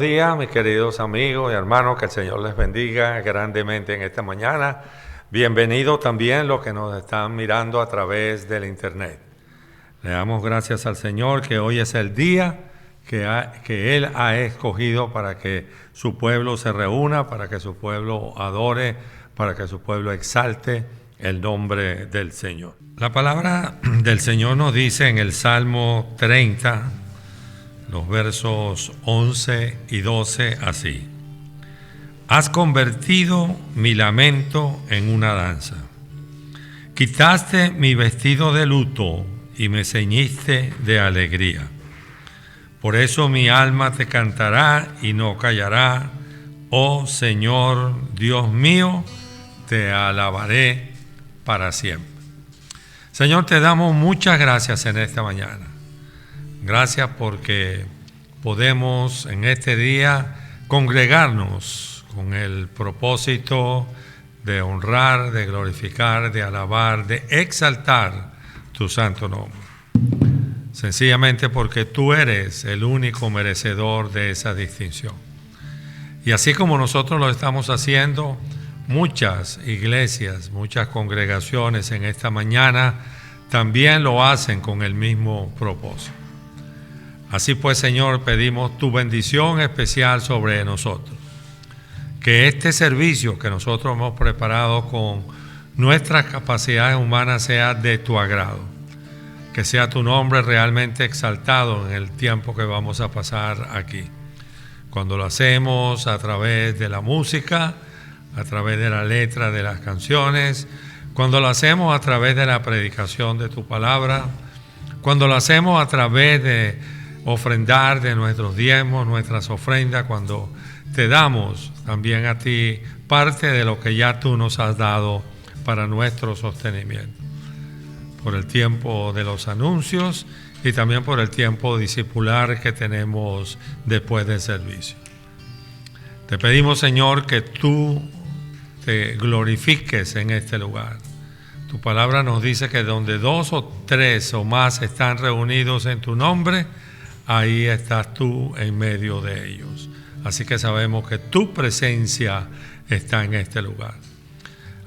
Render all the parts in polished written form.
buenos días, mis queridos amigos y hermanos, que el Señor les bendiga grandemente en esta mañana. Bienvenidos también los que nos están mirando a través del internet. Le damos gracias al Señor que hoy es el día que Él ha escogido para que su pueblo se reúna, para que su pueblo adore, para que su pueblo exalte el nombre del Señor. La palabra del Señor nos dice en el Salmo 30, los versos 11 y 12 así: Has convertido mi lamento en una danza. Quitaste mi vestido de luto y me ceñiste de alegría. Por eso mi alma te cantará y no callará. Oh Señor, Dios mío, te alabaré para siempre. Señor, te damos muchas gracias en esta mañana. Gracias porque podemos en este día congregarnos con el propósito de honrar, de glorificar, de alabar, de exaltar tu santo nombre. Sencillamente porque tú eres el único merecedor de esa distinción. Y así como nosotros lo estamos haciendo, muchas iglesias, muchas congregaciones en esta mañana también lo hacen con el mismo propósito. Así pues, Señor, pedimos tu bendición especial sobre nosotros. Que este servicio que nosotros hemos preparado con nuestras capacidades humanas sea de tu agrado. Que sea tu nombre realmente exaltado en el tiempo que vamos a pasar aquí. Cuando lo hacemos a través de la música, a través de la letra de las canciones, cuando lo hacemos a través de la predicación de tu palabra, cuando lo hacemos a través de ofrendar de nuestros diezmos, nuestras ofrendas, cuando te damos también a ti parte de lo que ya tú nos has dado para nuestro sostenimiento. Por el tiempo de los anuncios y también por el tiempo discipular que tenemos después del servicio. Te pedimos, Señor, que tú te glorifiques en este lugar. Tu palabra nos dice que donde 2 o 3 o más están reunidos en tu nombre, ahí estás tú en medio de ellos. Así que sabemos que tu presencia está en este lugar.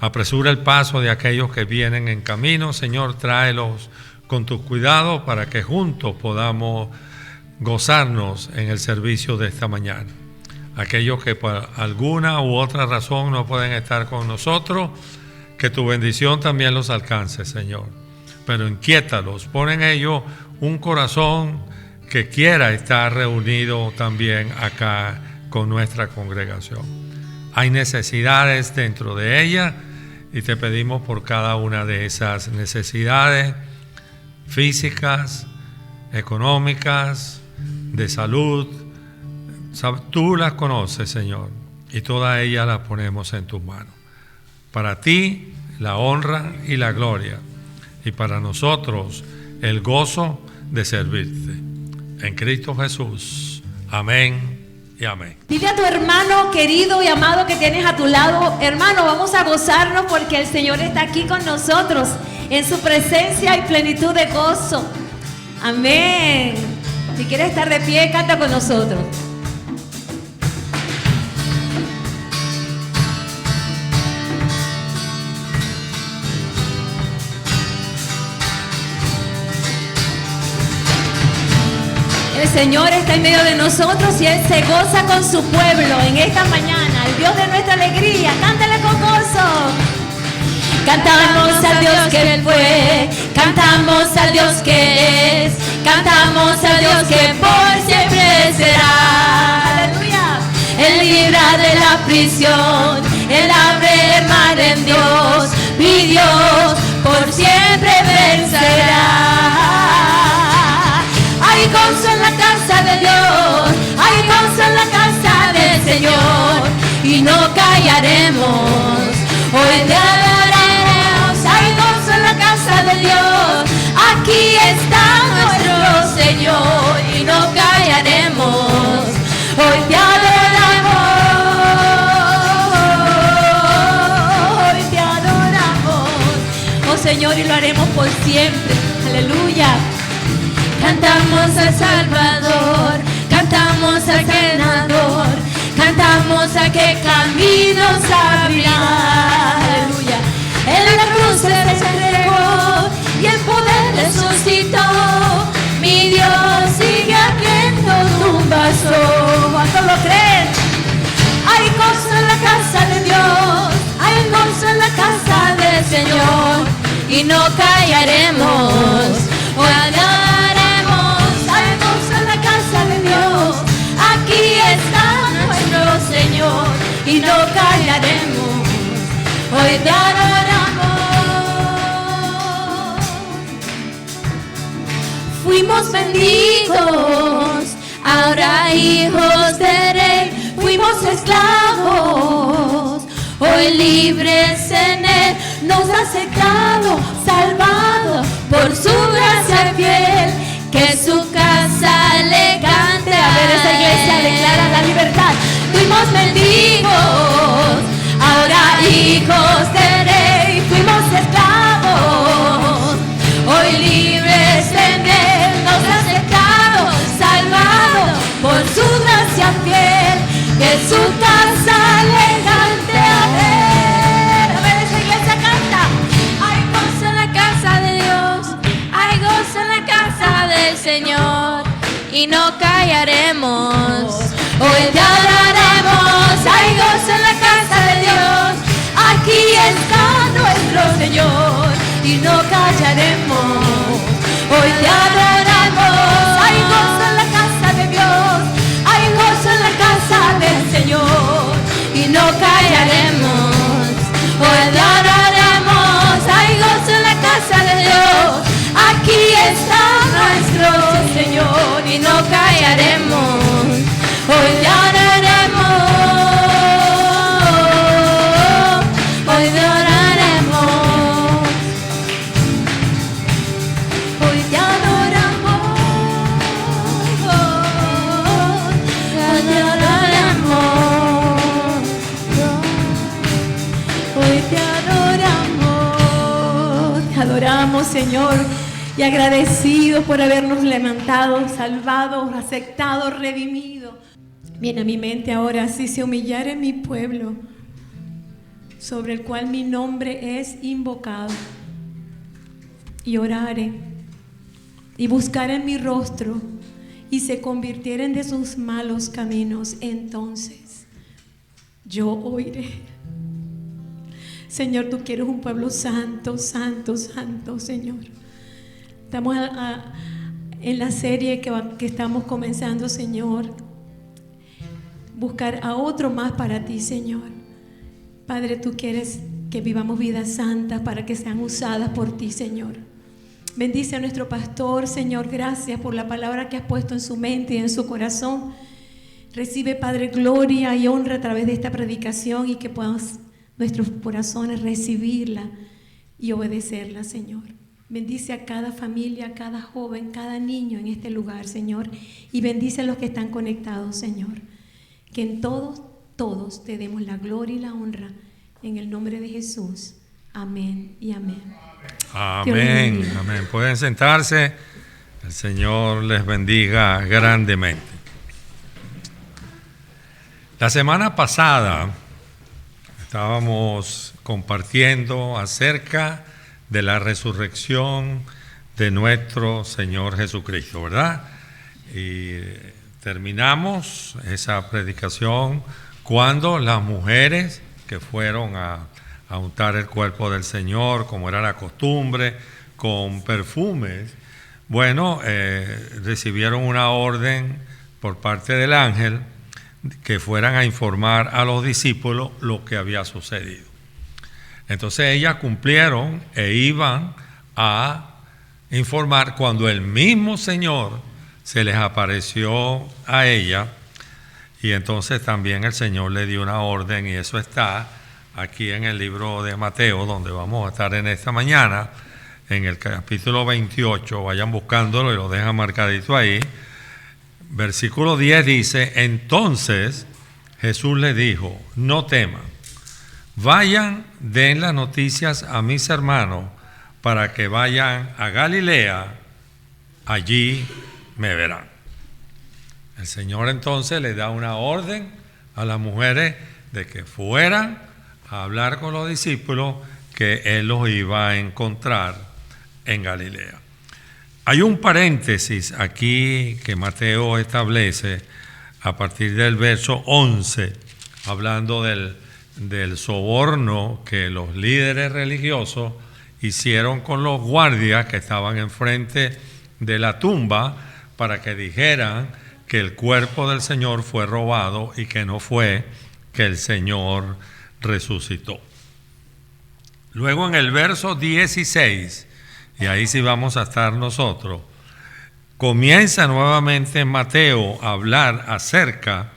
Apresura el paso de aquellos que vienen en camino, Señor, tráelos con tu cuidado para que juntos podamos gozarnos en el servicio de esta mañana. Aquellos que por alguna u otra razón no pueden estar con nosotros, que tu bendición también los alcance, Señor. Pero inquiétalos, pon en ellos un corazón que quiera estar reunido también acá con nuestra congregación. Hay necesidades dentro de ella y te pedimos por cada una de esas necesidades físicas, económicas, de salud. Tú las conoces, Señor, y todas ellas las ponemos en tus manos. Para ti la honra y la gloria, y para nosotros el gozo de servirte. En Cristo Jesús. Amén y amén. Dile a tu hermano querido y amado que tienes a tu lado: hermano, vamos a gozarnos porque el Señor está aquí con nosotros. En su presencia y plenitud de gozo. Amén. Si quieres estar de pie, canta con nosotros. El Señor está en medio de nosotros y Él se goza con su pueblo en esta mañana. El Dios de nuestra alegría, cántale con gozo. Cantamos al Dios que fue, cantamos al Dios que es, cantamos al Dios que por siempre será. Aleluya. Él libra de la prisión, Él abre el mar en Dios, mi Dios por siempre vencerá. Hay gozo en la casa de Dios, hay gozo en la casa del Señor, y no callaremos, hoy te adoraremos. Hay gozo en la casa de Dios, aquí está nuestro Señor, y no callaremos, hoy te adoramos, hoy te adoramos, oh Señor, y lo haremos por siempre. Aleluya. Cantamos al Salvador, cantamos cantamos al Senador, cantamos a qué caminos abrirá. Aleluya. En la cruz se entregó y el poder resucitó. Mi Dios sigue abriendo tumbas. ¿Cuántos lo creen? Hay gozo en la casa de Dios, hay gozo en la casa del Señor, y no callaremos, o adoraremos. Hay gozo en la casa de Dios, aquí está nuestro Señor, y no callaremos, hoy te adoramos. Fuimos benditos, ahora hijos de Rey. Fuimos esclavos, hoy libres en Él. Nos ha aceptado, salvado por su gracia fiel. Que su casa le cante. A ver, esta iglesia declara la libertad. Fuimos mendigos, ahora hijos de Rey. Fuimos esclavos, hoy libres en Él. Nos ha aceptado, salvado por su gracia fiel. Que su casa le cante a ver, esa iglesia canta. Hay gozo en la casa de Dios, hay gozo en la casa del Señor, y no callaremos, hoy te adoraremos. Hay gozo en la casa de Dios, aquí está nuestro Señor, y no callaremos, hoy te adoraremos. Hay gozo en la casa de Dios, hay gozo en la casa del Señor, y no callaremos, hoy te adoraremos. Hay gozo en la casa de Dios, aquí está nuestro Señor, y no callaremos, hoy te adoraremos, hoy te adoraremos, hoy te adoramos, hoy te adoramos, hoy te adoramos. Te adoramos, Señor, y agradecido por habernos levantado, salvado, aceptado, redimido. Viene a mi mente ahora: si se humillare mi pueblo, sobre el cual mi nombre es invocado, y orare, y buscaren mi rostro, y se convirtieren de sus malos caminos, entonces yo oiré. Señor, tú quieres un pueblo santo, santo, santo, Señor. Estamos en la serie que estamos comenzando, Señor. Buscar a otro más para ti, Señor. Padre, tú quieres que vivamos vidas santas para que sean usadas por ti, Señor. Bendice a nuestro pastor, Señor. Gracias por la palabra que has puesto en su mente y en su corazón. Recibe, Padre, gloria y honra a través de esta predicación, y que podamos nuestros corazones recibirla y obedecerla, Señor. Bendice a cada familia, a cada joven, cada niño en este lugar, Señor. Y bendice a los que están conectados, Señor. Que en todos te demos la gloria y la honra. En el nombre de Jesús. Amén y amén. Amén, amén. Pueden sentarse. El Señor les bendiga grandemente. La semana pasada estábamos compartiendo acerca de la resurrección de nuestro Señor Jesucristo, ¿verdad? Y terminamos esa predicación cuando las mujeres que fueron a untar el cuerpo del Señor, como era la costumbre, con perfumes, bueno, recibieron una orden por parte del ángel que fueran a informar a los discípulos lo que había sucedido. Entonces ellas cumplieron e iban a informar cuando el mismo Señor se les apareció a ella, y entonces también el Señor le dio una orden, y eso está aquí en el libro de Mateo, donde vamos a estar en esta mañana, en el capítulo 28, vayan buscándolo y lo dejan marcadito ahí. Versículo 10 dice: entonces Jesús le dijo, no teman, vayan, den las noticias a mis hermanos para que vayan a Galilea, allí me verán. El Señor entonces le da una orden a las mujeres de que fueran a hablar con los discípulos, que Él los iba a encontrar en Galilea. Hay un paréntesis aquí que Mateo establece a partir del verso 11, hablando del soborno que los líderes religiosos hicieron con los guardias que estaban enfrente de la tumba para que dijeran que el cuerpo del Señor fue robado y que no fue, que el Señor resucitó. Luego en el verso 16, y ahí sí vamos a estar nosotros, comienza nuevamente Mateo a hablar acerca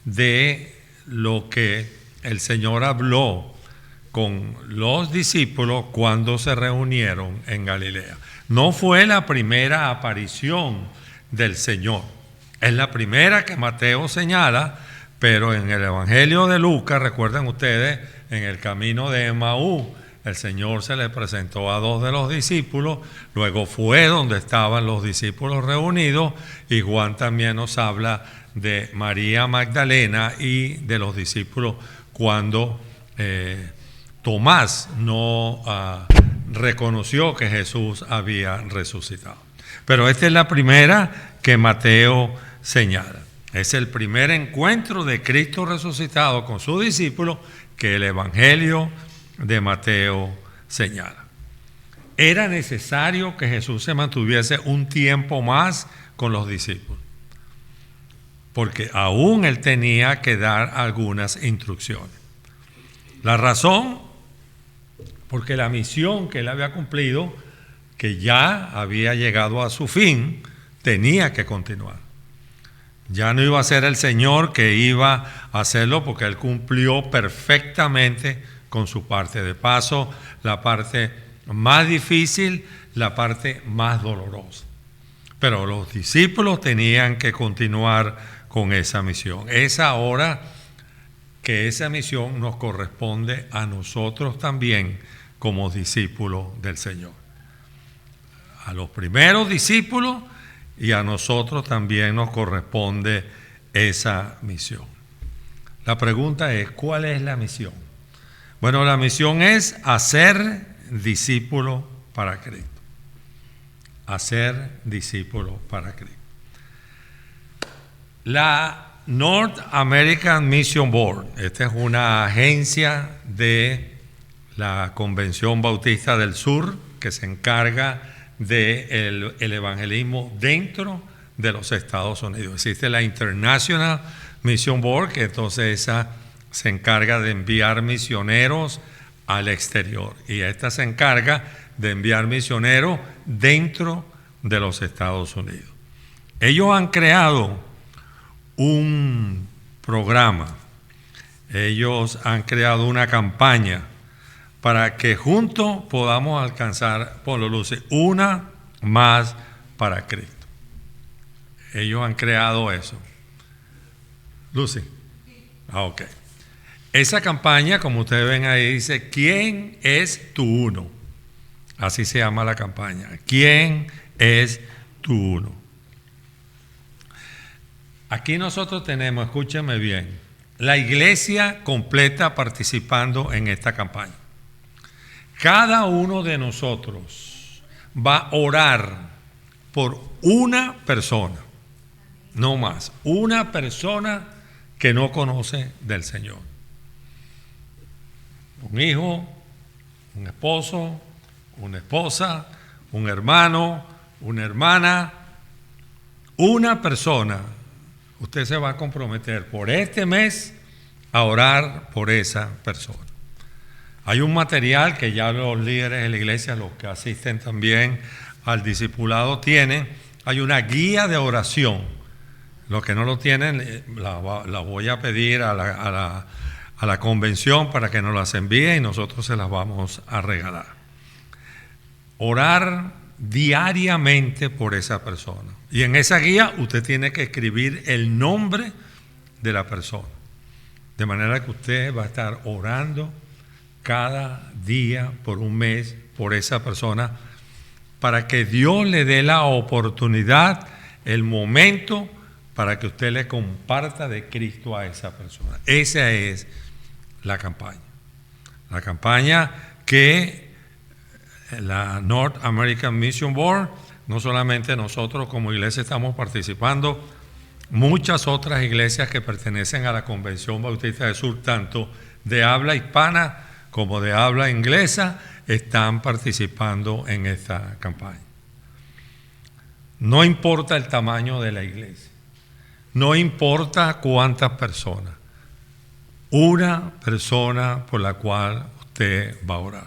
de lo que el Señor habló con los discípulos cuando se reunieron en Galilea. No fue la primera aparición del Señor, es la primera que Mateo señala, pero en el Evangelio de Lucas, recuerden ustedes, en el camino de Emaús, el Señor se le presentó a dos de los discípulos, luego fue donde estaban los discípulos reunidos, y Juan también nos habla de María Magdalena y de los discípulos cuando Tomás no reconoció que Jesús había resucitado. Pero esta es la primera que Mateo señala. Es el primer encuentro de Cristo resucitado con sus discípulos que el Evangelio de Mateo señala. Era necesario que Jesús se mantuviese un tiempo más con los discípulos, porque aún él tenía que dar algunas instrucciones. La razón, porque la misión que él había cumplido, que ya había llegado a su fin, tenía que continuar. Ya no iba a ser el Señor que iba a hacerlo, porque él cumplió perfectamente con su parte. De paso, la parte más difícil, la parte más dolorosa. Pero los discípulos tenían que continuar con esa misión. Es ahora que esa misión nos corresponde a nosotros también como discípulos del Señor. A los primeros discípulos y a nosotros también nos corresponde esa misión. La pregunta es, ¿cuál es la misión? Bueno, la misión es hacer discípulos para Cristo. Hacer discípulos para Cristo. La North American Mission Board, esta es una agencia de la Convención Bautista del Sur que se encarga del evangelismo dentro de los Estados Unidos. Existe la International Mission Board, que entonces esa se encarga de enviar misioneros al exterior, y esta se encarga de enviar misioneros dentro de los Estados Unidos. Ellos han creado un programa, ellos han creado una campaña para que juntos podamos alcanzar, ponlo Lucy, una más para Cristo. Ellos han creado eso. Lucy. Ok. Esa campaña, como ustedes ven ahí, dice, ¿quién es tu uno? Así se llama la campaña. ¿Quién es tu uno? Aquí nosotros tenemos, escúchenme bien, la iglesia completa participando en esta campaña. Cada uno de nosotros va a orar por una persona, no más, una persona que no conoce del Señor. Un hijo, un esposo, una esposa, un hermano, una hermana, una persona. Usted se va a comprometer por este mes a orar por esa persona. Hay un material que ya los líderes de la iglesia, los que asisten también al discipulado, tienen. Hay una guía de oración. Los que no lo tienen, la voy a pedir a la convención para que nos las envíe y nosotros se las vamos a regalar. Orar diariamente por esa persona. Y en esa guía usted tiene que escribir el nombre de la persona. De manera que usted va a estar orando cada día por un mes por esa persona, para que Dios le dé la oportunidad, el momento para que usted le comparta de Cristo a esa persona. Esa es la campaña. La campaña que la North American Mission Board, no solamente nosotros como iglesia estamos participando, muchas otras iglesias que pertenecen a la Convención Bautista del Sur, tanto de habla hispana como de habla inglesa, están participando en esta campaña. No importa el tamaño de la iglesia, no importa cuántas personas, una persona por la cual usted va a orar.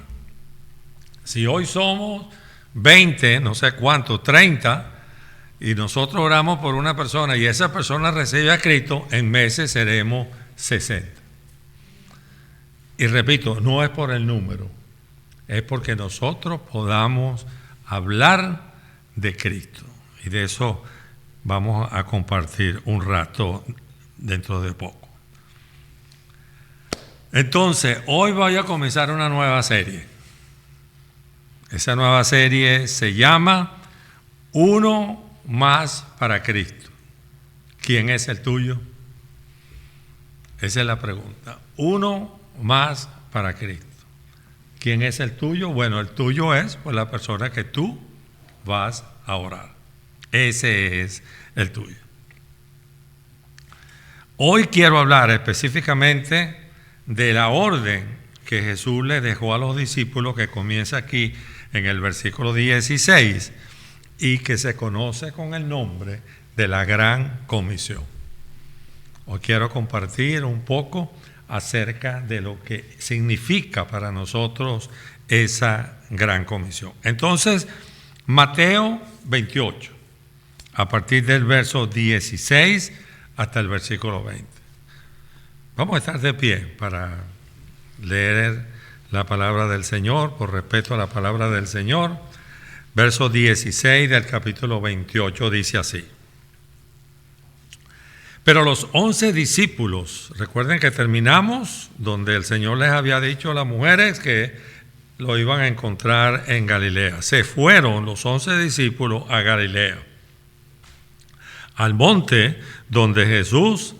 Si hoy somos 20, no sé cuánto, 30, y nosotros oramos por una persona y esa persona recibe a Cristo, en meses seremos 60. Y repito, no es por el número, es porque nosotros podamos hablar de Cristo. Y de eso vamos a compartir un rato dentro de poco. Entonces, hoy voy a comenzar una nueva serie. Esa nueva serie se llama Uno Más para Cristo. ¿Quién es el tuyo? Esa es la pregunta. Uno más para Cristo. ¿Quién es el tuyo? Bueno, el tuyo es pues la persona que tú vas a orar. Ese es el tuyo. Hoy quiero hablar específicamente de la orden que Jesús le dejó a los discípulos, que comienza aquí en el versículo 16 y que se conoce con el nombre de la Gran Comisión. Hoy quiero compartir un poco acerca de lo que significa para nosotros esa Gran Comisión. Entonces, Mateo 28, a partir del verso 16 hasta el versículo 20. Vamos a estar de pie para leer la palabra del Señor, por respeto a la palabra del Señor. Verso 16 del capítulo 28 dice así: pero los 11 discípulos, recuerden que terminamos donde el Señor les había dicho a las mujeres que lo iban a encontrar en Galilea. Se fueron los 11 discípulos a Galilea, al monte donde Jesús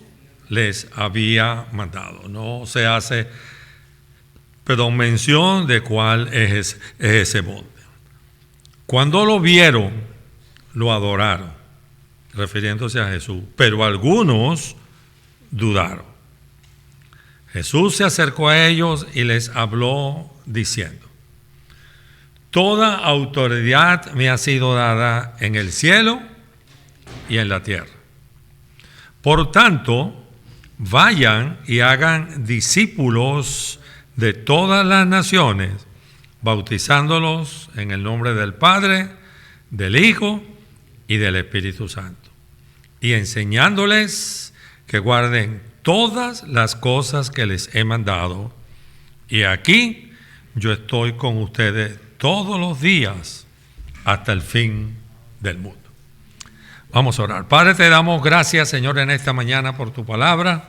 les había mandado. No se hace, mención de cuál es ese monte. Cuando lo vieron, lo adoraron, refiriéndose a Jesús, pero algunos dudaron. Jesús se acercó a ellos y les habló diciendo: toda autoridad me ha sido dada en el cielo y en la tierra. Por tanto, vayan y hagan discípulos de todas las naciones, bautizándolos en el nombre del Padre, del Hijo y del Espíritu Santo, y enseñándoles que guarden todas las cosas que les he mandado. Y aquí yo estoy con ustedes todos los días hasta el fin del mundo. Vamos a orar. Padre, te damos gracias, Señor, en esta mañana por tu palabra,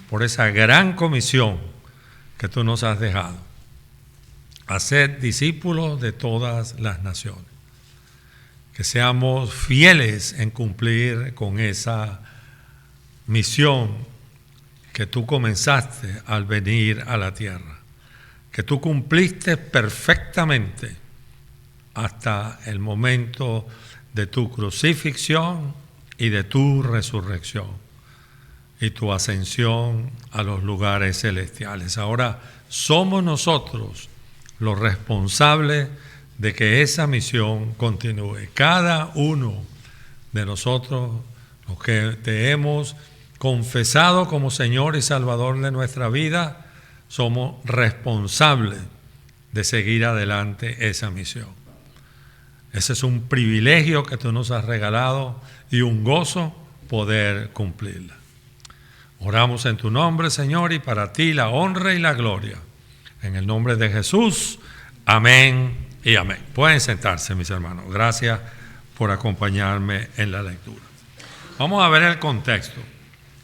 por esa gran comisión que tú nos has dejado, hacer discípulos de todas las naciones. Que seamos fieles en cumplir con esa misión que tú comenzaste al venir a la tierra, que tú cumpliste perfectamente hasta el momento de tu crucifixión y de tu resurrección y tu ascensión a los lugares celestiales. Ahora somos nosotros los responsables de que esa misión continúe. Cada uno de nosotros, los que te hemos confesado como Señor y Salvador de nuestra vida, somos responsables de seguir adelante esa misión. Ese es un privilegio que tú nos has regalado y un gozo poder cumplirla. Oramos en tu nombre, Señor, y para ti la honra y la gloria. En el nombre de Jesús, amén y amén. Pueden sentarse, mis hermanos. Gracias por acompañarme en la lectura. Vamos a ver el contexto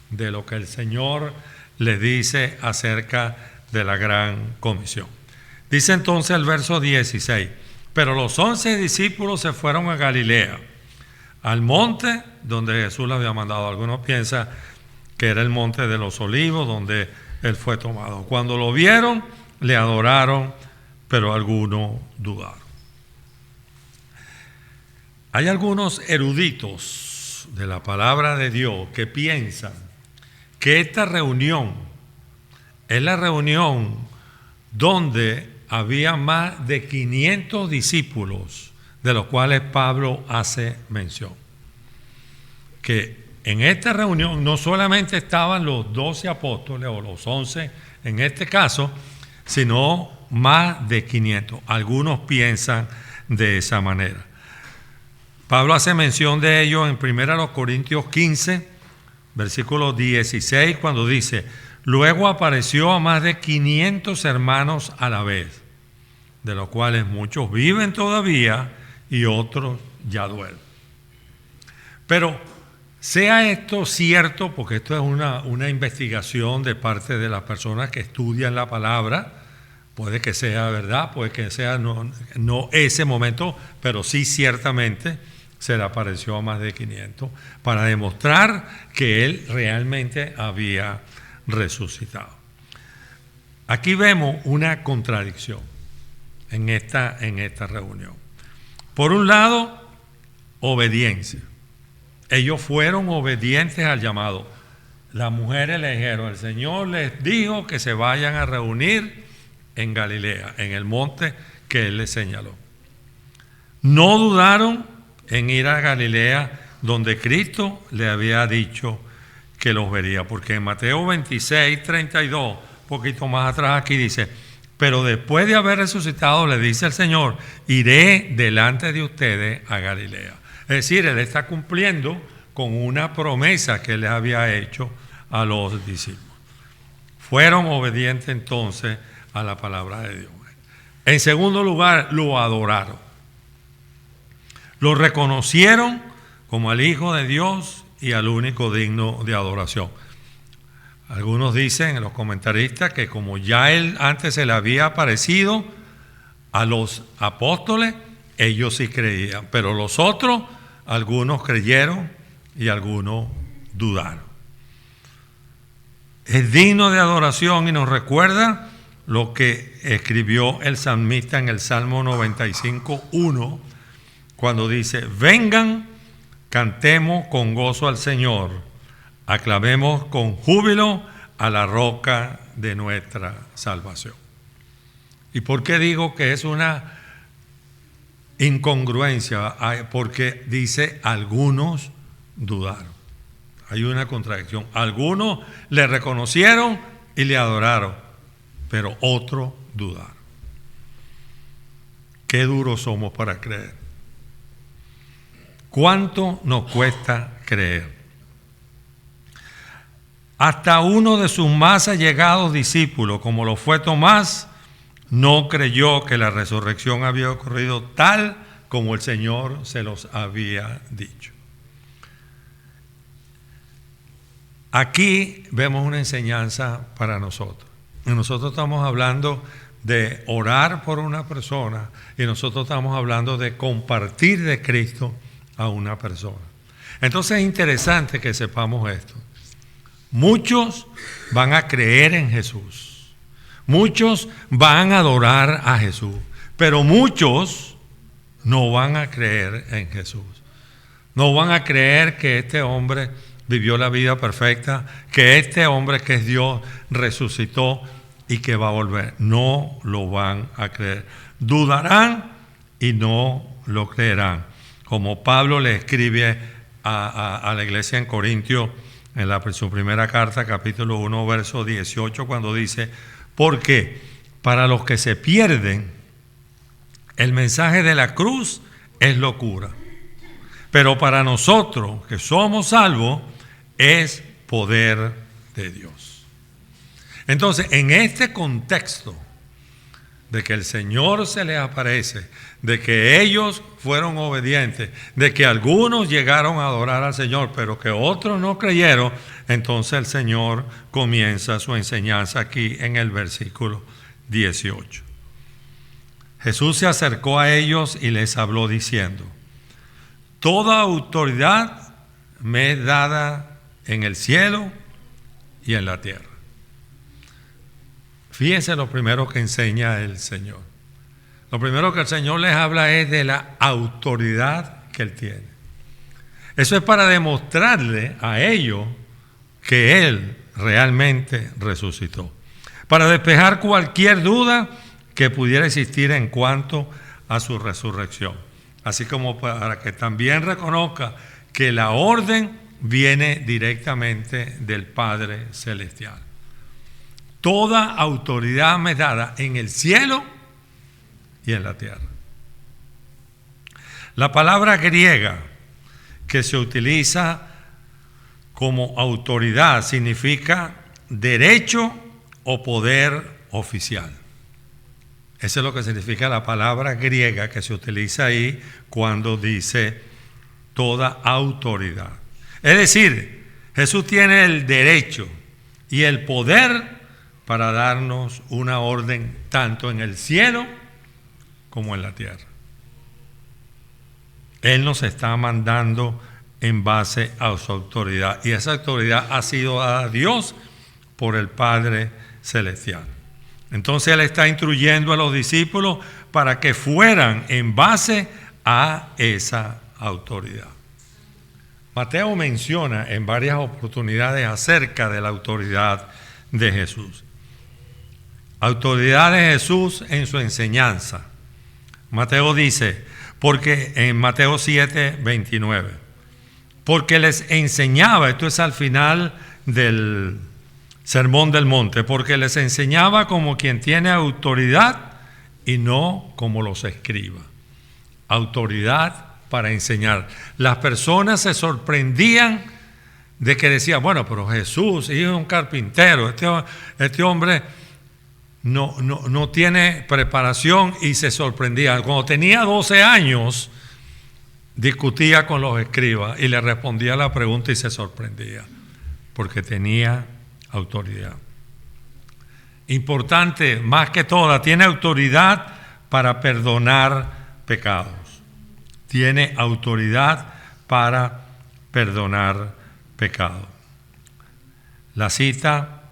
de lo que el Señor le dice acerca de la Gran Comisión. Dice entonces el verso 16: pero los 11 discípulos se fueron a Galilea, al monte donde Jesús le había mandado. Algunos piensan que era el monte de los Olivos donde él fue tomado. Cuando lo vieron, le adoraron, pero algunos dudaron. Hay algunos eruditos de la palabra de Dios que piensan que esta reunión es la reunión donde había más de 500 discípulos, de los cuales Pablo hace mención. Que en esta reunión no solamente estaban los 12 apóstoles o los 11 en este caso, sino más de 500. Algunos piensan de esa manera. Pablo hace mención de ello en 1 Corintios 15, versículo 16, cuando dice: luego apareció a más de 500 hermanos a la vez, de los cuales muchos viven todavía y otros ya duermen. Pero sea esto cierto, porque esto es una investigación de parte de las personas que estudian la palabra, puede que sea verdad, puede que sea no ese momento, pero sí ciertamente se le apareció a más de 500 para demostrar que él realmente había resucitado. Aquí vemos una contradicción en esta reunión. Por un lado, obediencia. Ellos fueron obedientes al llamado. Las mujeres le dijeron: el Señor les dijo que se vayan a reunir en Galilea, en el monte que Él les señaló. No dudaron en ir a Galilea, donde Cristo le había dicho que los vería, porque en Mateo 26, 32, un poquito más atrás aquí dice: pero después de haber resucitado, le dice el Señor: iré delante de ustedes a Galilea. Es decir, Él está cumpliendo con una promesa que les había hecho a los discípulos. Fueron obedientes entonces a la palabra de Dios. En segundo lugar, lo adoraron. Lo reconocieron como al Hijo de Dios y al único digno de adoración. Algunos dicen, los comentaristas, que como ya Él antes se le había aparecido a los apóstoles, ellos sí creían, pero los otros, algunos creyeron y algunos dudaron. Es digno de adoración y nos recuerda lo que escribió el salmista en el Salmo 95:1, cuando dice: vengan, cantemos con gozo al Señor, aclamemos con júbilo a la roca de nuestra salvación. ¿Y por qué digo que es una incongruencia? Porque dice: algunos dudaron. Hay una contradicción. Algunos le reconocieron y le adoraron, pero otros dudaron. Qué duros somos para creer. ¿Cuánto nos cuesta creer? Hasta uno de sus más allegados discípulos, como lo fue Tomás, no creyó que la resurrección había ocurrido tal como el Señor se los había dicho. Aquí vemos una enseñanza para nosotros. Y nosotros estamos hablando de orar por una persona y nosotros estamos hablando de compartir de Cristo a una persona. Entonces es interesante que sepamos esto. Muchos van a creer en Jesús. Muchos van a adorar a Jesús. Pero muchos no van a creer en Jesús. No van a creer que este hombre vivió la vida perfecta, que este hombre que es Dios resucitó y que va a volver. No lo van a creer. Dudarán y no lo creerán. Como Pablo le escribe a la iglesia en Corintios, en su primera carta, capítulo 1, verso 18, cuando dice: porque para los que se pierden, el mensaje de la cruz es locura, pero para nosotros que somos salvos, es poder de Dios. Entonces, en este contexto de que el Señor se les aparece, de que ellos fueron obedientes, de que algunos llegaron a adorar al Señor, pero que otros no creyeron, entonces el Señor comienza su enseñanza aquí en el versículo 18. Jesús se acercó a ellos y les habló diciendo: toda autoridad me es dada en el cielo y en la tierra. Fíjense lo primero que enseña el Señor. Lo primero que el Señor les habla es de la autoridad que Él tiene. Eso es para demostrarle a ellos que Él realmente resucitó. Para despejar cualquier duda que pudiera existir en cuanto a su resurrección. Así como para que también reconozca que la orden viene directamente del Padre Celestial. Toda autoridad me es dada en el cielo y en la tierra. La palabra griega que se utiliza como autoridad significa derecho o poder oficial. Eso es lo que significa la palabra griega que se utiliza ahí cuando dice toda autoridad. Es decir, Jesús tiene el derecho y el poder para darnos una orden tanto en el cielo como en la tierra. Él nos está mandando en base a su autoridad, y esa autoridad ha sido dada a Dios por el Padre Celestial. Entonces Él está instruyendo a los discípulos para que fueran en base a esa autoridad. Mateo menciona en varias oportunidades acerca de la autoridad de Jesús. Autoridad de Jesús en su enseñanza. Mateo dice, porque en Mateo 7, 29, porque les enseñaba, esto es al final del Sermón del Monte, porque les enseñaba como quien tiene autoridad y no como los escribas. Autoridad para enseñar. Las personas se sorprendían de que decían, bueno, pero Jesús, hijo de un carpintero, este hombre no tiene preparación, y se sorprendía. Cuando tenía 12 años, discutía con los escribas y le respondía la pregunta y se sorprendía, porque tenía autoridad. Importante, más que toda, tiene autoridad para perdonar pecados. Tiene autoridad para perdonar pecados. La cita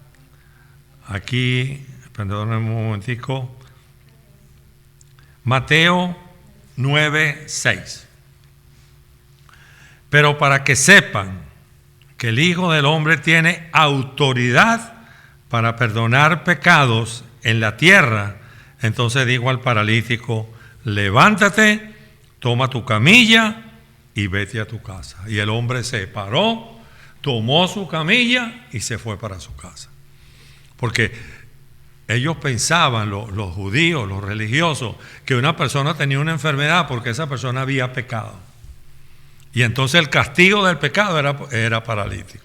aquí, perdónenme un momentico, Mateo 9, 6. Pero para que sepan que el Hijo del Hombre tiene autoridad para perdonar pecados en la tierra, entonces dijo al paralítico, levántate, toma tu camilla y vete a tu casa. Y el hombre se paró, tomó su camilla y se fue para su casa. Porque ellos pensaban, los judíos, los religiosos, que una persona tenía una enfermedad porque esa persona había pecado. Y entonces el castigo del pecado era paralítico.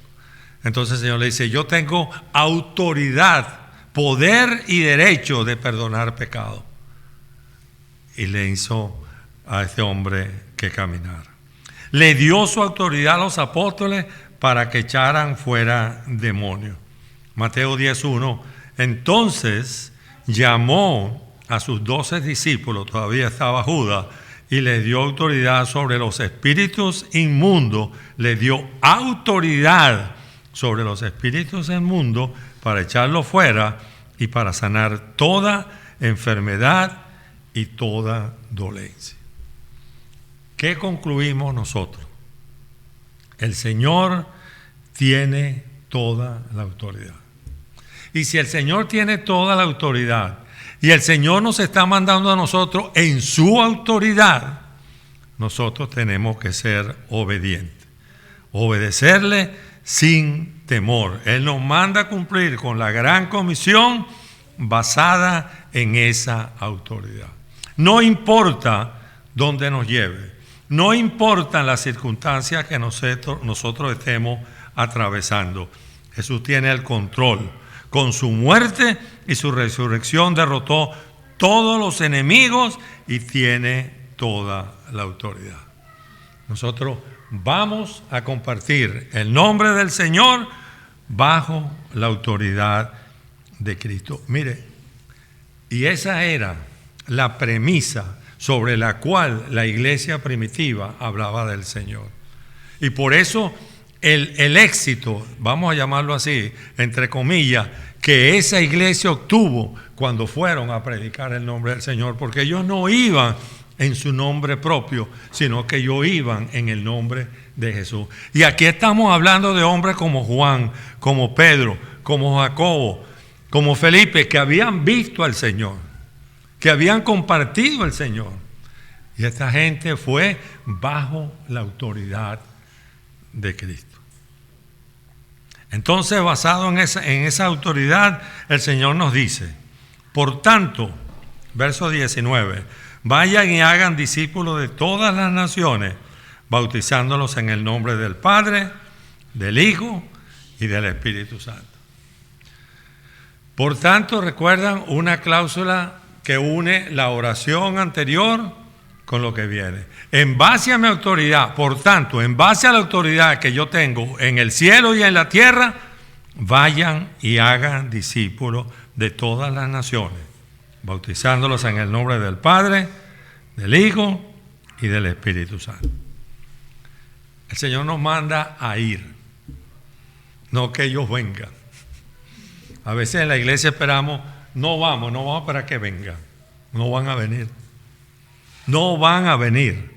Entonces el Señor le dice, yo tengo autoridad, poder y derecho de perdonar pecado. Y le hizo a este hombre que caminara. Le dio su autoridad a los apóstoles para que echaran fuera demonios. Mateo 10:1. Entonces llamó a sus 12 discípulos, todavía estaba Judas, y les dio autoridad sobre los espíritus inmundos. Les dio autoridad sobre los espíritus inmundos para echarlos fuera y para sanar toda enfermedad y toda dolencia. ¿Qué concluimos nosotros? El Señor tiene toda la autoridad. Y si el Señor tiene toda la autoridad y el Señor nos está mandando a nosotros en su autoridad, nosotros tenemos que ser obedientes. Obedecerle sin temor. Él nos manda a cumplir con la gran comisión basada en esa autoridad. No importa dónde nos lleve, no importan las circunstancias que nosotros estemos atravesando. Jesús tiene el control. Con su muerte y su resurrección derrotó todos los enemigos y tiene toda la autoridad. Nosotros vamos a compartir el nombre del Señor bajo la autoridad de Cristo. Mire, y esa era la premisa sobre la cual la iglesia primitiva hablaba del Señor. Y por eso el éxito, vamos a llamarlo así, entre comillas, que esa iglesia obtuvo cuando fueron a predicar el nombre del Señor, porque ellos no iban en su nombre propio, sino que ellos iban en el nombre de Jesús. Y aquí estamos hablando de hombres como Juan, como Pedro, como Jacobo, como Felipe, que habían visto al Señor, que habían compartido el Señor. Y esta gente fue bajo la autoridad de Cristo. Entonces, basado en esa autoridad, el Señor nos dice, por tanto, verso 19, vayan y hagan discípulos de todas las naciones, bautizándolos en el nombre del Padre, del Hijo y del Espíritu Santo. Por tanto, recuerdan una cláusula que une la oración anterior con lo que viene. En base a mi autoridad, por tanto, en base a la autoridad que yo tengo en el cielo y en la tierra, vayan y hagan discípulos de todas las naciones, bautizándolos en el nombre del Padre, del Hijo y del Espíritu Santo. El Señor nos manda a ir, no que ellos vengan. A veces en la iglesia esperamos, no vamos para que vengan. No van a venir. No van a venir.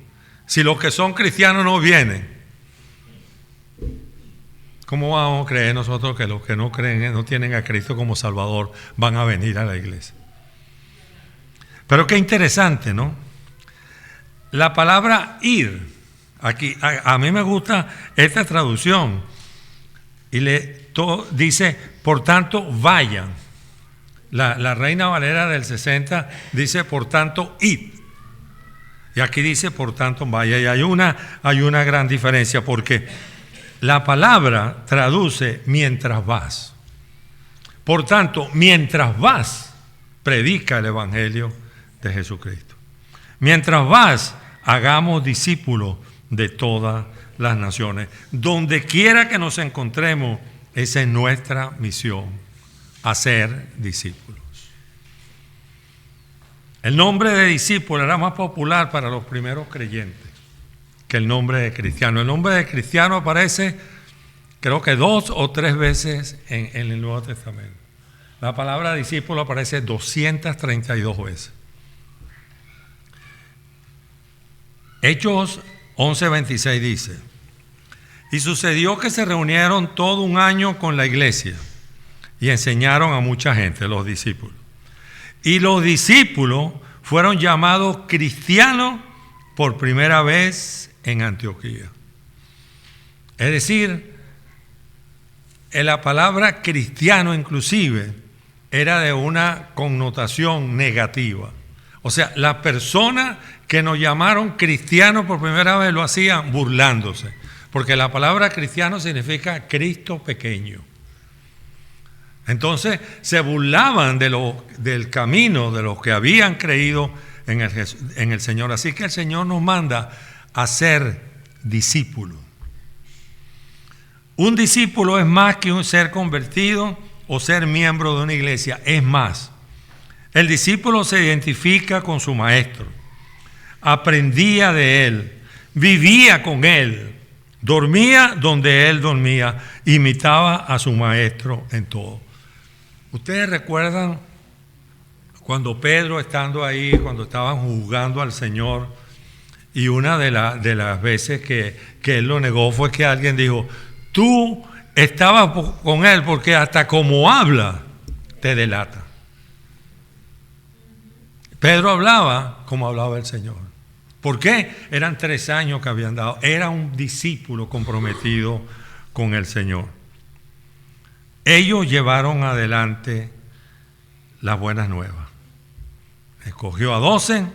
Si los que son cristianos no vienen, ¿cómo vamos a creer nosotros que los que no creen, no tienen a Cristo como Salvador, van a venir a la iglesia? Pero qué interesante, ¿no? La palabra ir, aquí, a mí me gusta esta traducción, y dice, por tanto, vayan. La Reina Valera del 60 dice, por tanto, id. Y aquí dice, por tanto, vaya. Y hay una gran diferencia, porque la palabra traduce mientras vas. Por tanto, mientras vas, predica el Evangelio de Jesucristo. Mientras vas, hagamos discípulos de todas las naciones. Donde quiera que nos encontremos, esa es nuestra misión, hacer discípulos. El nombre de discípulo era más popular para los primeros creyentes que el nombre de cristiano. El nombre de cristiano aparece, creo que 2 o 3 veces en el Nuevo Testamento. La palabra discípulo aparece 232 veces. Hechos 11:26 dice, y sucedió que se reunieron todo un año con la iglesia y enseñaron a mucha gente, los discípulos. Y los discípulos fueron llamados cristianos por primera vez en Antioquía. Es decir, la palabra cristiano inclusive era de una connotación negativa. O sea, las personas que nos llamaron cristianos por primera vez lo hacían burlándose, porque la palabra cristiano significa Cristo pequeño. Entonces se burlaban del camino de los que habían creído en el Señor. Así que el Señor nos manda a ser discípulos. Un discípulo es más que un ser convertido o ser miembro de una iglesia. Es más, el discípulo se identifica con su maestro, aprendía de él, vivía con él, dormía donde él dormía, imitaba a su maestro en todo. ¿Ustedes recuerdan cuando Pedro, estando ahí, cuando estaban juzgando al Señor, y una de las veces que él lo negó fue que alguien dijo, tú estabas con él porque hasta como habla te delata? Pedro hablaba como hablaba el Señor. ¿Por qué? Eran 3 años que habían dado. Era un discípulo comprometido con el Señor. Ellos llevaron adelante las buenas nuevas. Escogió a 12,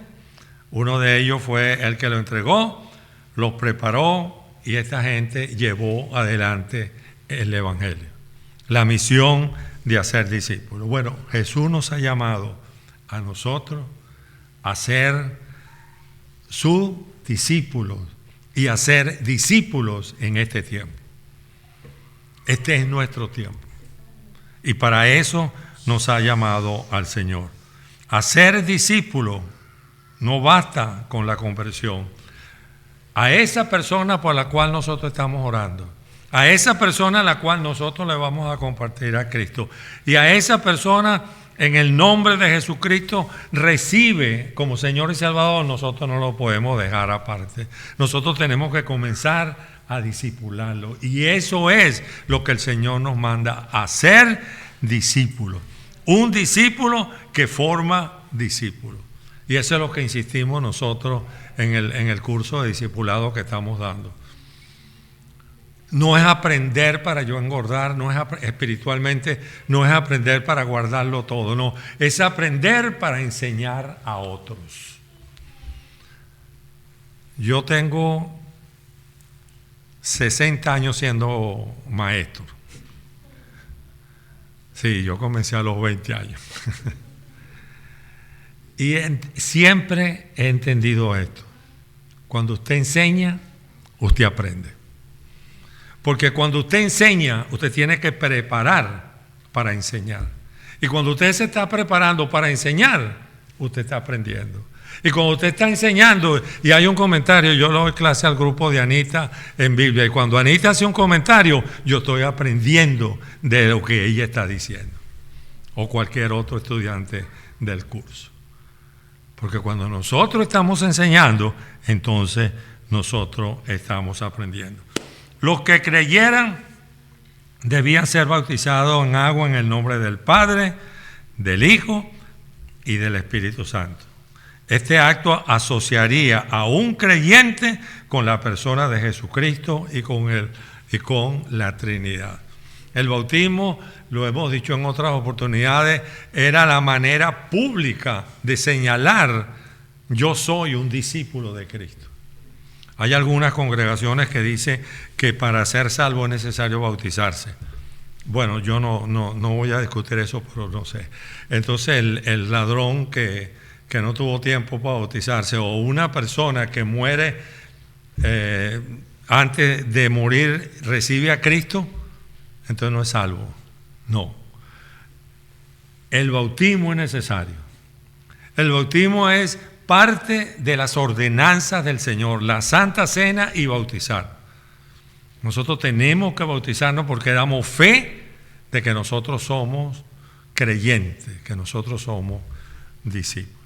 uno de ellos fue el que lo entregó, los preparó y esta gente llevó adelante el Evangelio. La misión de hacer discípulos. Bueno, Jesús nos ha llamado a nosotros a ser sus discípulos y a ser discípulos en este tiempo. Este es nuestro tiempo. Y para eso nos ha llamado al Señor. A ser discípulos No basta con la conversión. A esa persona por la cual nosotros estamos orando, a esa persona a la cual nosotros le vamos a compartir a Cristo, y a esa persona en el nombre de Jesucristo recibe como Señor y Salvador, nosotros no lo podemos dejar aparte. Nosotros tenemos que comenzar a discipularlo, y eso es lo que el Señor nos manda, a ser discípulos. Un discípulo que forma discípulos. Y eso es lo que insistimos nosotros en el curso de discipulado que estamos dando. No es aprender para yo engordar, no es espiritualmente, no es aprender para guardarlo todo, no, es aprender para enseñar a otros. Yo tengo 60 años siendo maestro. Sí, yo comencé a los 20 años. Y siempre he entendido esto. Cuando usted enseña, usted aprende. Porque cuando usted enseña, usted tiene que preparar para enseñar. Y cuando usted se está preparando para enseñar, usted está aprendiendo. Y cuando usted está enseñando, y hay un comentario, yo le doy clase al grupo de Anita en Biblia, y cuando Anita hace un comentario, yo estoy aprendiendo de lo que ella está diciendo. O cualquier otro estudiante del curso. Porque cuando nosotros estamos enseñando, entonces nosotros estamos aprendiendo. Los que creyeran debían ser bautizados en agua en el nombre del Padre, del Hijo y del Espíritu Santo. Este acto asociaría a un creyente con la persona de Jesucristo y con la Trinidad. El bautismo, lo hemos dicho en otras oportunidades, era la manera pública de señalar: yo soy un discípulo de Cristo. Hay algunas congregaciones que dicen que para ser salvo es necesario bautizarse. Bueno, yo no voy a discutir eso, pero no sé. Entonces el ladrón que no tuvo tiempo para bautizarse, o una persona que muere antes de morir recibe a Cristo, entonces no es salvo. No. El bautismo es necesario. El bautismo es parte de las ordenanzas del Señor, la Santa Cena y bautizar. Nosotros tenemos que bautizarnos porque damos fe de que nosotros somos creyentes, que nosotros somos discípulos.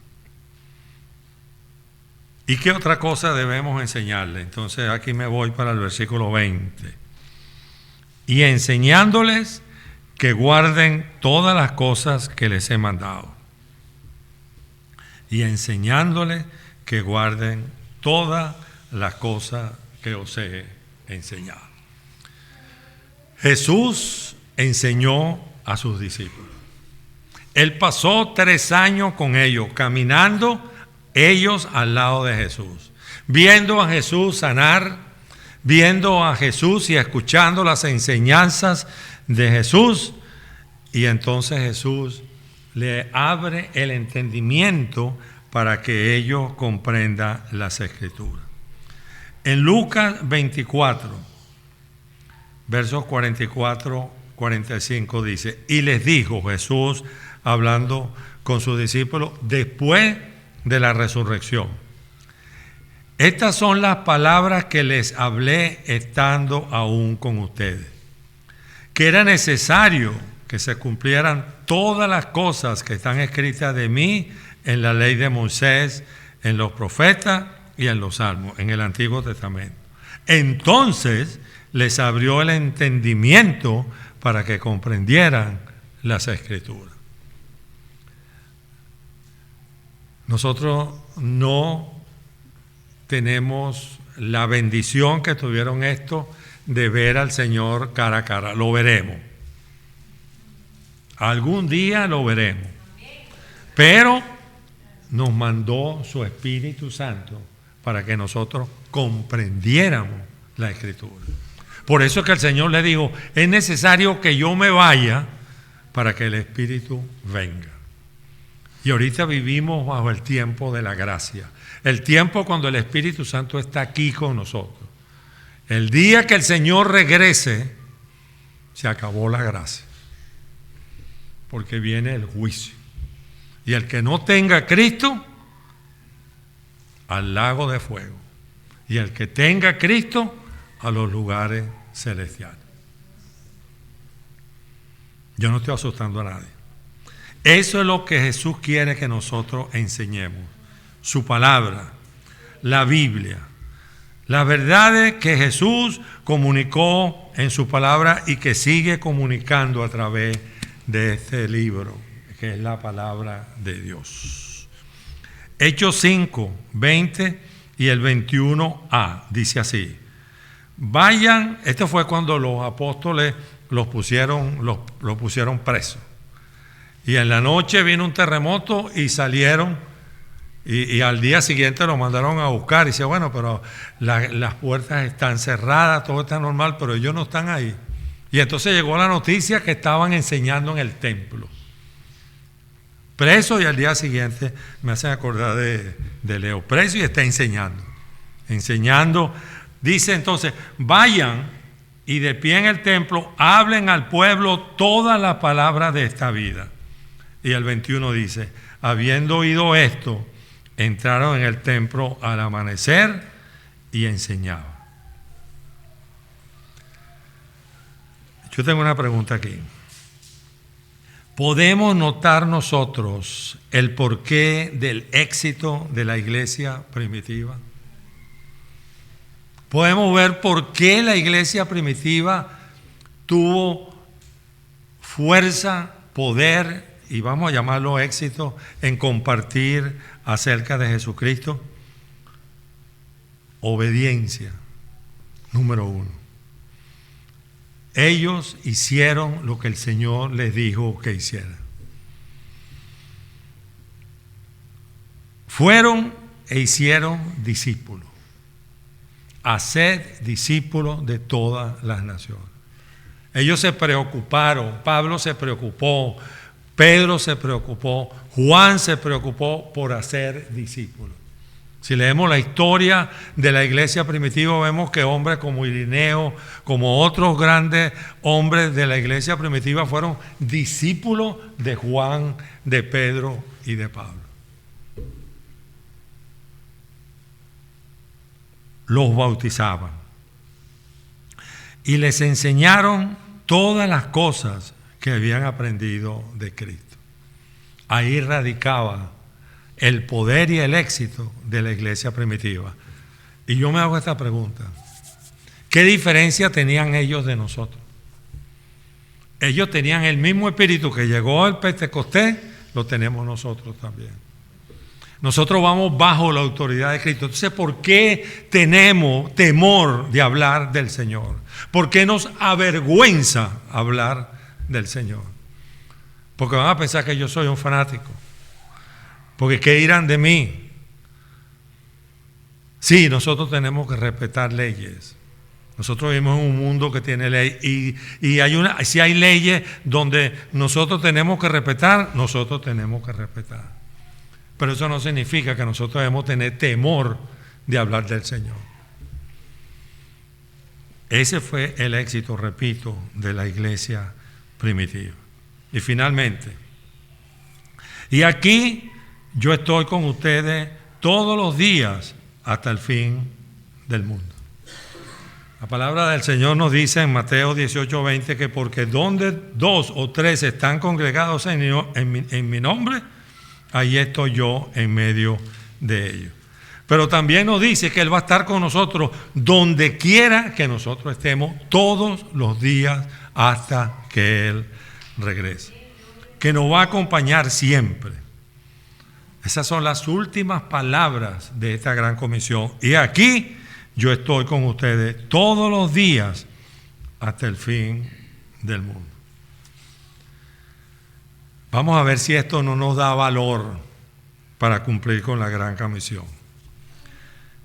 ¿Y qué otra cosa debemos enseñarle? Entonces aquí me voy para el versículo 20. Y enseñándoles que guarden todas las cosas que les he mandado. Y enseñándoles que guarden todas las cosas que os he enseñado. Jesús enseñó a sus discípulos. Él pasó 3 años con ellos, caminando ellos al lado de Jesús, viendo a Jesús sanar, viendo a Jesús y escuchando las enseñanzas de Jesús. Y entonces Jesús le abre el entendimiento para que ellos comprendan las Escrituras. En Lucas 24, versos 44-45 dice: y les dijo Jesús, hablando con sus discípulos después de la resurrección: estas son las palabras que les hablé estando aún con ustedes, que era necesario que se cumplieran todas las cosas que están escritas de mí en la ley de Moisés, en los profetas y en los salmos, en el Antiguo Testamento. Entonces les abrió el entendimiento para que comprendieran las Escrituras. Nosotros no tenemos la bendición que tuvieron estos de ver al Señor cara a cara. Lo veremos. Algún día lo veremos. Pero nos mandó su Espíritu Santo para que nosotros comprendiéramos la Escritura. Por eso es que el Señor le dijo: es necesario que yo me vaya para que el Espíritu venga. Y ahorita vivimos bajo el tiempo de la gracia. El tiempo cuando el Espíritu Santo está aquí con nosotros. El día que el Señor regrese, se acabó la gracia. Porque viene el juicio. Y el que no tenga a Cristo al lago de fuego, y el que tenga a Cristo, a los lugares celestiales. Yo no estoy asustando a nadie. Eso es lo que Jesús quiere que nosotros enseñemos. Su palabra, la Biblia, las verdades que Jesús comunicó en su palabra y que sigue comunicando a través de este libro, que es la palabra de Dios. Hechos 5, 20 y el 21a, dice así: vayan, esto fue cuando los apóstoles los pusieron presos. Y en la noche vino un terremoto y salieron, y al día siguiente los mandaron a buscar. Y dice, bueno, pero las puertas están cerradas, todo está normal, pero ellos no están ahí. Y entonces llegó la noticia que estaban enseñando en el templo. Preso, y al día siguiente me hacen acordar de Leo, preso y está enseñando. Dice entonces, vayan y de pie en el templo hablen al pueblo toda la palabra de esta vida. Y el 21 dice, habiendo oído esto, entraron en el templo al amanecer y enseñaban. Yo tengo una pregunta aquí. ¿Podemos notar nosotros el porqué del éxito de la iglesia primitiva? Podemos ver por qué la iglesia primitiva tuvo fuerza, poder, y vamos a llamarlo éxito, en compartir acerca de Jesucristo. Obediencia, número 1. Ellos hicieron lo que el Señor les dijo que hicieran. Fueron e hicieron discípulos. Haced discípulos de todas las naciones. Ellos se preocuparon, Pablo se preocupó, Pedro se preocupó, Juan se preocupó por hacer discípulos. Si leemos la historia de la iglesia primitiva, vemos que hombres como Irineo, como otros grandes hombres de la iglesia primitiva, fueron discípulos de Juan, de Pedro y de Pablo. Los bautizaban y les enseñaron todas las cosas que habían aprendido de Cristo. Ahí radicaba el poder y el éxito de la iglesia primitiva. Y yo me hago esta pregunta: ¿qué diferencia tenían ellos de nosotros? Ellos tenían el mismo espíritu que llegó al Pentecostés, lo tenemos nosotros también. Nosotros vamos bajo la autoridad de Cristo. Entonces, ¿por qué tenemos temor de hablar del Señor? ¿Por qué nos avergüenza hablar del Señor? Porque van a pensar que yo soy un fanático. Porque ¿qué dirán de mí? Sí, nosotros tenemos que respetar leyes. Nosotros vivimos en un mundo que tiene ley. Y si hay leyes donde nosotros tenemos que respetar, nosotros tenemos que respetar. Pero eso no significa que nosotros debemos tener temor de hablar del Señor. Ese fue el éxito, repito, de la iglesia primitiva. Y finalmente, y aquí yo estoy con ustedes todos los días hasta el fin del mundo. La palabra del Señor nos dice en Mateo 18:20 que porque donde 2 o 3 están congregados en mi nombre, ahí estoy yo en medio de ellos. Pero también nos dice que Él va a estar con nosotros donde quiera que nosotros estemos todos los días hasta que Él regrese. Que nos va a acompañar siempre. Esas son las últimas palabras de esta gran comisión. Y aquí yo estoy con ustedes todos los días hasta el fin del mundo. Vamos a ver si esto no nos da valor para cumplir con la gran comisión.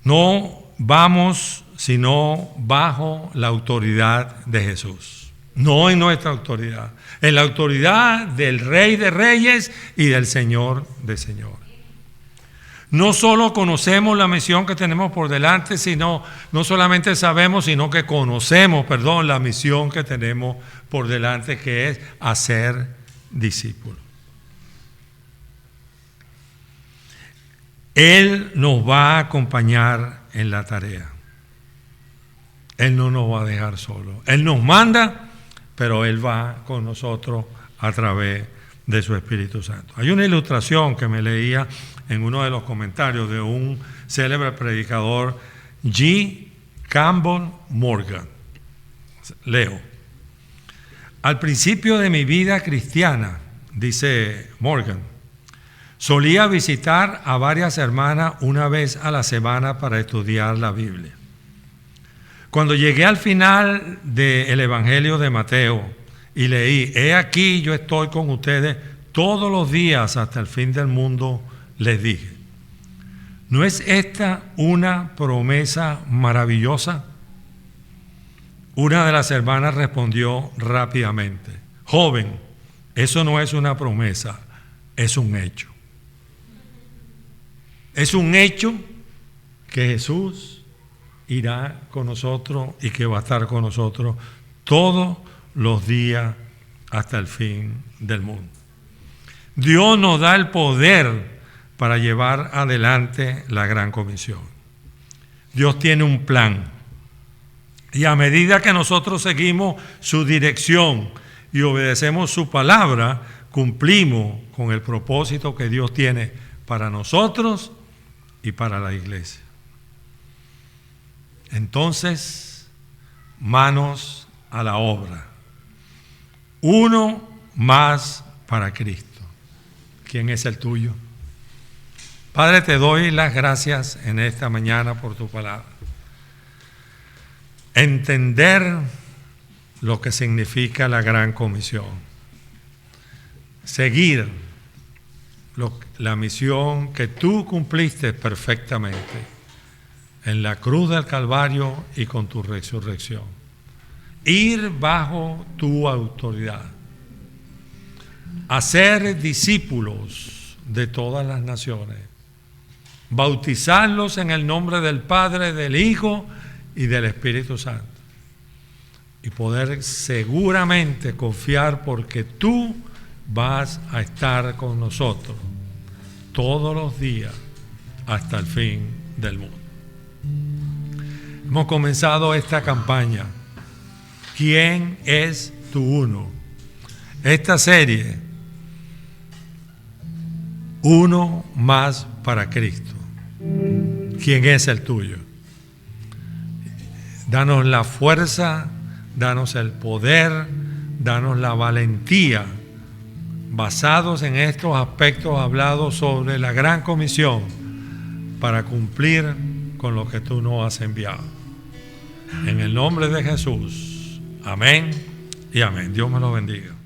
No vamos sino bajo la autoridad de Jesús, no en nuestra autoridad, en la autoridad del Rey de Reyes y del Señor de Señores. No solo conocemos la misión que tenemos por delante, no solamente sabemos, sino que conocemos, la misión que tenemos por delante, que es hacer discípulos. Él nos va a acompañar en la tarea. Él no nos va a dejar solos. Él nos manda, pero Él va con nosotros a través de su Espíritu Santo. Hay una ilustración que me leía en uno de los comentarios de un célebre predicador, G. Campbell Morgan. Leo. Al principio de mi vida cristiana, dice Morgan, solía visitar a varias hermanas una vez a la semana para estudiar la Biblia. Cuando llegué al final del Evangelio de Mateo y leí, he aquí yo estoy con ustedes todos los días hasta el fin del mundo, les dije, ¿no es esta una promesa maravillosa? Una de las hermanas respondió rápidamente, joven, eso no es una promesa, es un hecho. Es un hecho que Jesús irá con nosotros y que va a estar con nosotros todos los días hasta el fin del mundo. Dios nos da el poder para llevar adelante la gran comisión. Dios tiene un plan. Y a medida que nosotros seguimos su dirección y obedecemos su palabra, cumplimos con el propósito que Dios tiene para nosotros y para la iglesia. Entonces, manos a la obra. Uno más para Cristo. ¿Quién es el tuyo? Padre, te doy las gracias en esta mañana por tu palabra. Entender lo que significa la gran comisión. Seguir la misión que tú cumpliste perfectamente en la cruz del Calvario y con tu resurrección. Ir bajo tu autoridad. Hacer discípulos de todas las naciones. Bautizarlos en el nombre del Padre, del Hijo y del Espíritu Santo. Y poder seguramente confiar porque tú vas a estar con nosotros todos los días hasta el fin del mundo. Hemos comenzado esta campaña. ¿Quién es tu uno? Esta serie, uno más para Cristo. ¿Quién es el tuyo? Danos la fuerza, danos el poder, danos la valentía, basados en estos aspectos hablados sobre la gran comisión, para cumplir con lo que tú nos has enviado. En el nombre de Jesús, amén y amén. Dios me lo bendiga.